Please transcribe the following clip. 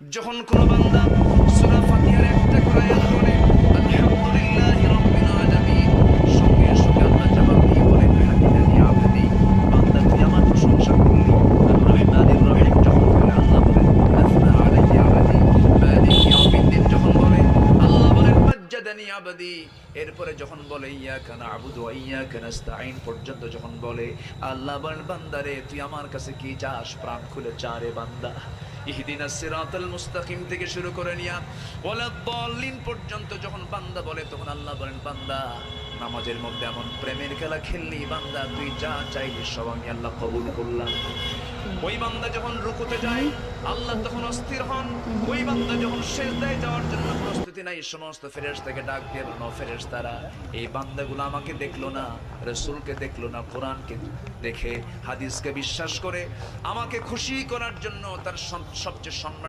যখন কোন বান্দা সূরা ফাতিহার একটা করে আয়াত পড়ে আলহামদুলিল্লাহি রাব্বিল আলামিন, সঙ্গে সঙ্গে আল্লাহ জবাব দিয়ে বলেন হামিদানি আবদি, বান্দা তুই আমার প্রশংসা করলি। আর রহমানির রহিম যখন বলে আল্লাহ বলেন আসনা আলাইয়া আবদি, মালিক ইয়াউমিদ্দিন যখন বলে আল্লাহ বলেন মাজ্জাদানি আবদি। এরপরে যখন বলে ইয়াকা না'বুদু ওয়া ইয়াকা নাস্তাঈন পর্যন্ত যখন বলে আল্লাহ বলেন বান্দারে তুই আমার কাছে কি চাস, প্রাণ খুলে চা রে বান্দা। ইহদিনাস সিরাতাল মুস্তাকিম থেকে শুরু করে নিয়া ওয়ালাদ-দাল্লিন পর্যন্ত যখন বান্দা বলে তখন আল্লাহ বলেন বান্দা নামাজের মধ্যে এমন প্রেমের খেলা খেললি বান্দা, তুই যা চাইলি সব আমি আল্লাহ কবুল করলাম। ওই বান্দা যখন রুকুতে যায় আল্লাহ তখন অস্থির হন। ওই বান্দা যখন সিজদায় যাওয়ার জন্য প্রস্তুতি নাই, সমস্ত ফেরেশতাকে ডাক দিয়ে বলেন ও ফেরেশতারা, এই বান্দাগুলো আমাকে দেখলো না, রাসূলকে দেখলো না, কোরআনকে দেখে হাদিসকে বিশ্বাস করে আমাকে খুশি করার জন্য তার সবচেয়ে সম্মান